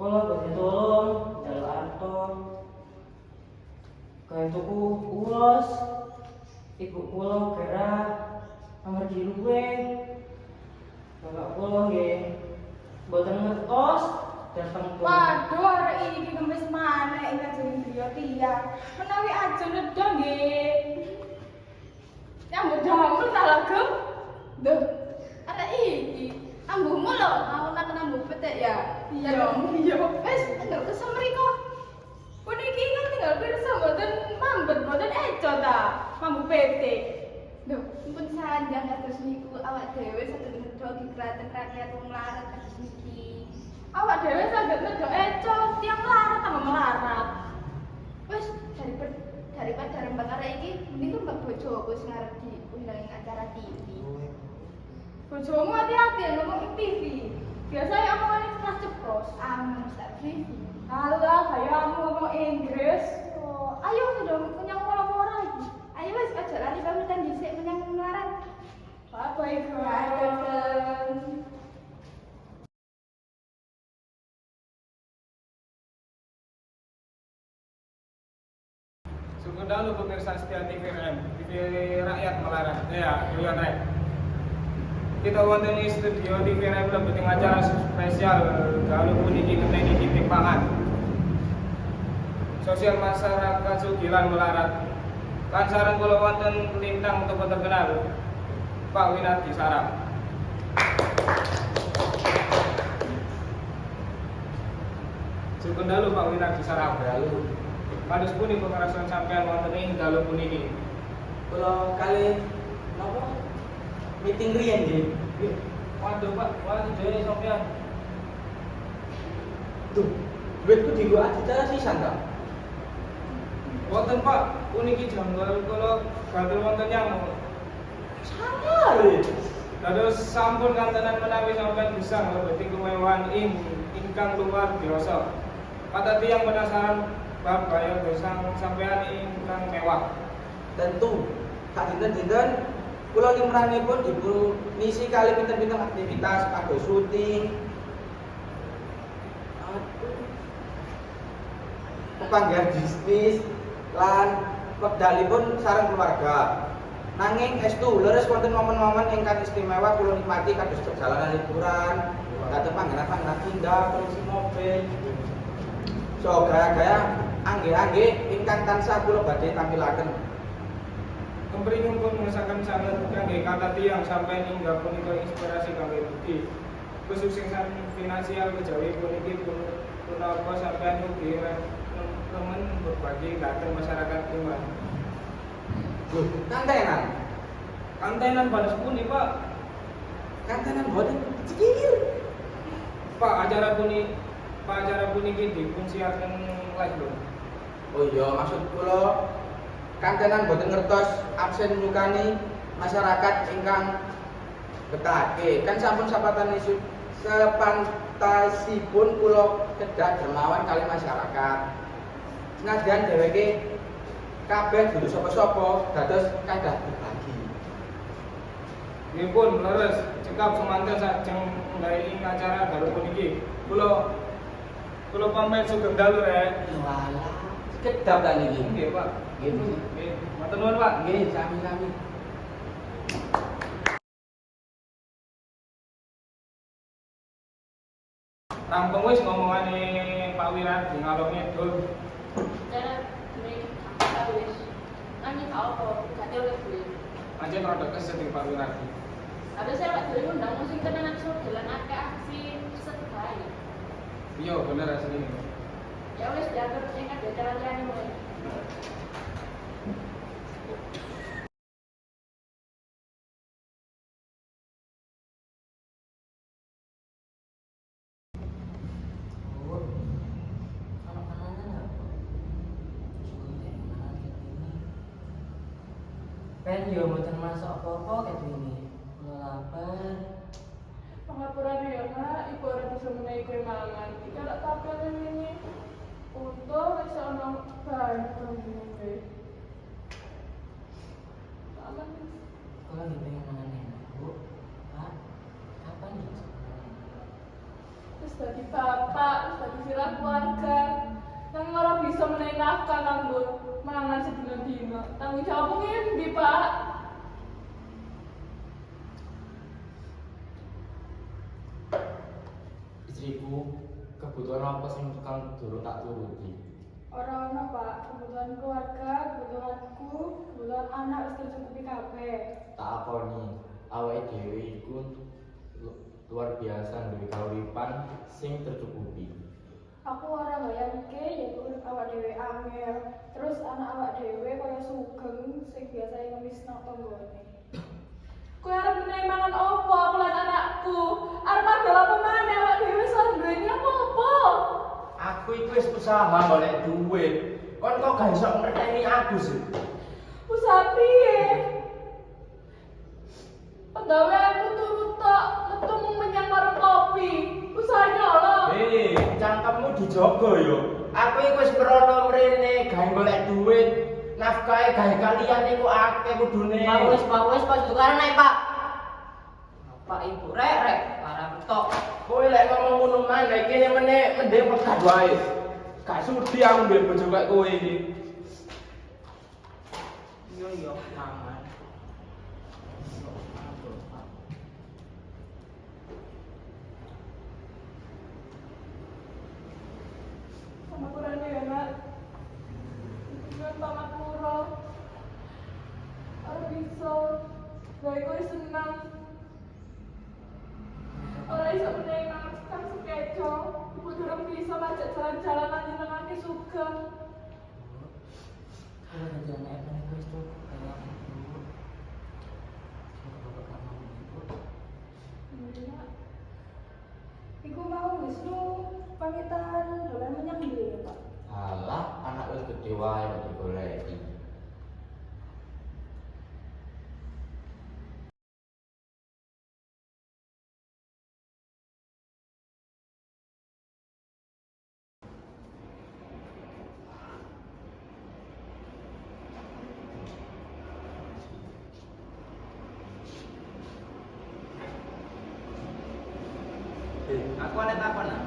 Kula badhe tolong njaluk arto. Kae tuku ulos. Ibu kula gerah amargi luwe. Bapak kula nggih mboten ngertos dateng pun. Waduh, arek iki kemis maneh ing kajeng griya tiyang. Menawi aja nedha nggih. Nyambut damel ta lagem? Duh, arek iki ambuhmu lho, mau tak nambut petek ya. Iya. Wis, enggak kesem mriko. Puniki kan tinggal pirsa mboten mambet mboten eco ta, mambu petek. Duh, pun sanjang kados niku awak dhewe saged nedha dikraten rakyat wong larat kados niki. Awak dhewe saged nedha eco, tiyang larat tambah melarat. Wis daripada rembak arek iki, mending mbak bojoku sing arep diundang ing acara TV. Bojomu hati-hati ngomong ing TV. Biasanya omongan keras cepros, aman Ustaz TV. Alah, kayamu ngomong Inggris. Oh, ayo sudah punya pola-pola lagi. Ayo wis aja lali pamitan dhisik menyang melarat. Apa iku? Aduh. Sugeng dalu pemirsa setia TVRM, TV Rakyat Melarat. Ya, Yulian Rek. Kita wonten ing studio TVRM lebeting acara spesial dalu puniki ngenteni titik pangan. Sosial masyarakat Sugilan Melarat. Lan sareng kula wonten lintang tokoh terkenal Pak Winardi Sarap. Sugeng dalu Pak Winardi Sarap. Dalu. Kados pundi pemerasan sampean wonten ing dalu puniki? Kula kali napa? Meeting riyen nggih. Waduh Pak, waduh dhewe sampean. Duh, duitku dienggo acara sisan ta? Wonten Pak, puniki janggal kula gatel wonten nyamuk. Salah lho. Dados sampun kantenan menawi sampean bisa nglebeti kemewahan ingkang luar biasa. Kata tiyang penasaran bab bayar gesang sampean ingkang mewah. Tentu sak dinten-dinten kula limrahipun dipun ngisi kali pinten-pinten aktivitas kados syuting. Pepanggihan bisnis lan wekdalipun sareng keluarga. Nanging estu leres wonten momen-momen ingkang istimewa kula nikmati kados perjalanan liburan, dateng panggenan-panggenan indah, kondisi mobil. So gaya-gaya angge-angge ingkang tansah kula badhe tampilaken. Kempringipun pun mengesahkan sangat kangge kata tiyang sampeyan inggih punika inspirasi kangge budi. Kesuksesan finansial kejawi puniki punapa sampeyan ugi temen berbagi dhateng masyarakat Iman. Loh, kantenan. Kantenan balas pundi Pak? Kantenan boten cikir. Pak acara puniki dipun siarkan live lho. Oh iya, maksud kula kantenan boten ngertos absen nyukani masyarakat ingkang betake. Kan sampun sepantasipun kula kedah dermawan kali masyarakat. Senadyan dheweke kabeh dudu sapa-sapa dados kadah berbagi. Nggih pun leres cekap semanten sajeng nggawe acara dalu puniki. Kula pamit sugeng dalu rek. Walah, kedap ta niki. Nggih Pak. Nggih. Matur nuwun Pak. Nggih, sami-sami. Rampung wis ngomongane Pak Winardi ngalor ngidul. Cara ini apa wis? Nani tau kok, gak oleh duit. Pancen rada kesel iki Pak Winardi. Ada saya lak dhewe ngundang musik tenan sok jalan akeh aksi sebae. Iya bener asline. Ya wis diatur sing ada acara-acarane mulai. Kan yo mboten masak apa-apa ket wingi. Kula lapar. Pengaturan ya nak, ibu orang bisa menaiki kue mangan. Kita tak tapel ini. Untuk bisa orang baik ini. Aman. Kula nggih pengen mangan enak, Bu. Pak, kapan ya? terus dadi bapak, terus dadi sirah keluarga. Nang ora bisa menehi nafkah kanggo mangan sedina-dina. Tanggung jawabmu ngendi, Pak? Istriku, kebutuhan apa sing kang durung tak turuti? Ora ono, Pak. Kebutuhan keluarga, kebutuhanku, kebutuhan anak wis tercukupi kabeh. Tak akoni, awake dhewe iku luar biasa duwe kauripan sing tercukupi. Aku ora bayangke yen urip awak dhewe angel, terus anak awak dhewe kaya sugeng sing biasa ngemisno tanggane. Kowe arep menehi mangan opo aku lan anakku? Arep adol apa maneh awak dhewe sareng duweni apa-apa? Aku iku wis usaha golek duit. Kon kok gak iso ngerteni aku sih? Usaha piye? Pegawai aku turut tok, metu mung menyang warung kopi. Usaha nyolong. Cangkemmu dijogo yo. Aku iku wis merono mrene gawe golek duit. Nafkahe gawe kalian iku akeh kudune. Pak wis pas tukaran naik, Pak. Bapak Ibu rek para betok. Kowe lek ngomong ngono maneh kene meneh mending pegat wae. Gak sudi aku duwe bojo kaya kowe iki. Yo mangan. Sama kurangnya ya, Nak. Tujuan pamat murah. Ora bisa. Gawe kowe seneng. Ora iso menehi mangan sekang sekeco. Ibu durung bisa majak jalan-jalan lan nyenengake sugeng. Kalau kerjaan apa nih guys tuh kayak dulu. Coba kamu ibu. Iya. Iku mau Wisnu pamitan dolan menyang ndi ya, Pak? Alah, anak wis gede wae kok digoleki. Aku ada takon lah.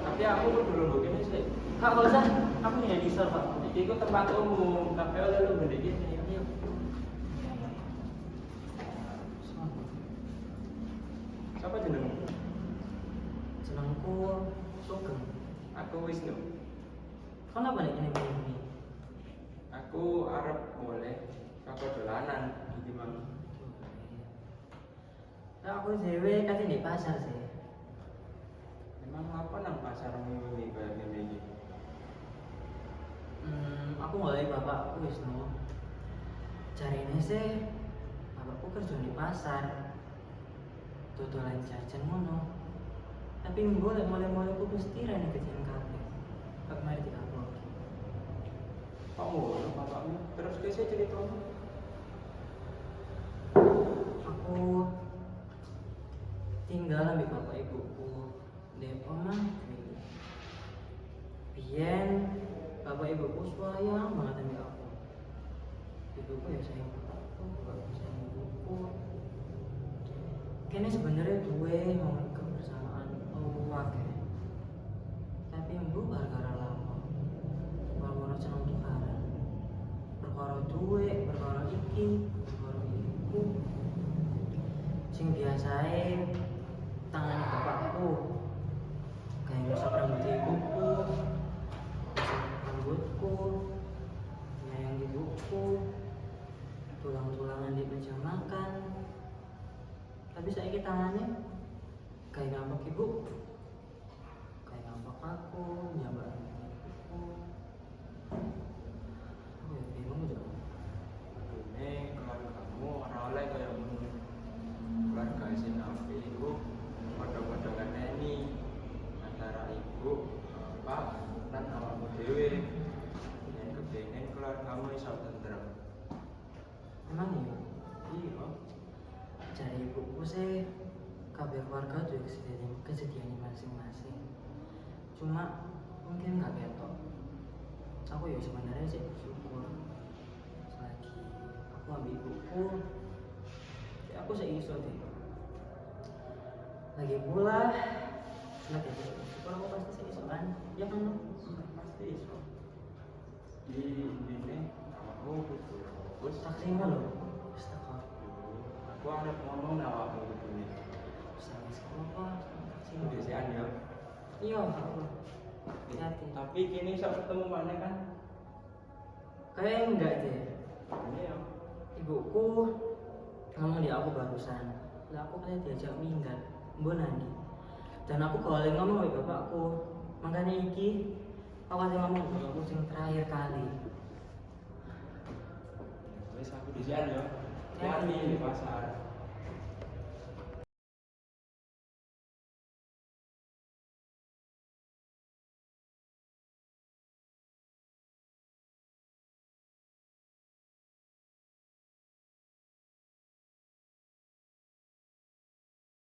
Tapi aku dulu begini sih. Kak, kalau usah, aku nih di store, Pak. Iki ku tempat umum, tapi oleh lu gede gini. Ayo. Siapa jenengmu? Senengku sugeng. Aku Wisnu. Kenapa nih ini? Aku arep boleh kakak dolanan iki mang. Nah, aku dewe kasih di pasar sih. Memang apa nang pasar ini kayak gini? Aku mulai bapakku Wisnu. Cari ini sih, bapakku kerja di pasar. Tutulan jajan ngono. Tapi boleh mulai aku pasti rene kerjaan kafe. Pak mari kita vlog. Pak ngono bapakmu. Terus kese ceritamu. Aku tinggal ambil bapak ibuku di omah. Biyen bapak ibuku sayang banget ambil aku. Ibuku ya sayang bapakku, bapakku sayang ibuku. Kene sebenarnya duwe momen kebersamaan wae. Tapi embu gara-gara lama. Ora seneng tukaran. Perkara duwe, perkara iki, perkara iku. Sing biasae tangane bapakku kayak ngusap rambut ibuku, ngusap rambutku, nyayang ibuku, tulang-tulangan di meja makan. Tapi saiki tangannya kayak ngambek ibu, kayak ngambek aku, nyambak ibuku. Aku ya bingung juga. Ini keluargamu orang oleh kayak ngono. Keluarga sing apik iku padha-padha ngeneni antara ibu, bapak, lan awakmu dhewe. Yen kepengin keluargamu iso tentrem. Emang iya, Iya. cari ibuku sih kabeh keluarga tuh kesediaan masing-masing. Cuma mungkin nggak ketok. Aku ya sebenarnya sih bersyukur selagi aku ambil ibuku, ya aku seiso deh. Lagi pula nanti kalau aku pasti seisok kan ya kan lo Pasti iso. Di ini awakmu kudu fokus. taksimu lo wis teko Aku arep ngomong nang awakmu kudu ini. sama sekolah apa taksimu Dhesean ya. iya aku hati-hati Tapi kini iso ketemu mana kan? kayak enggak deh Ini ya. ibuku ngomong di aku barusan lah aku kayak diajak minggat mbok nani dan aku kalau ngomong sama bapakku makanya iki awas ngomong aku sing terakhir kali Wis aku dhesean ya. Hati di pasar.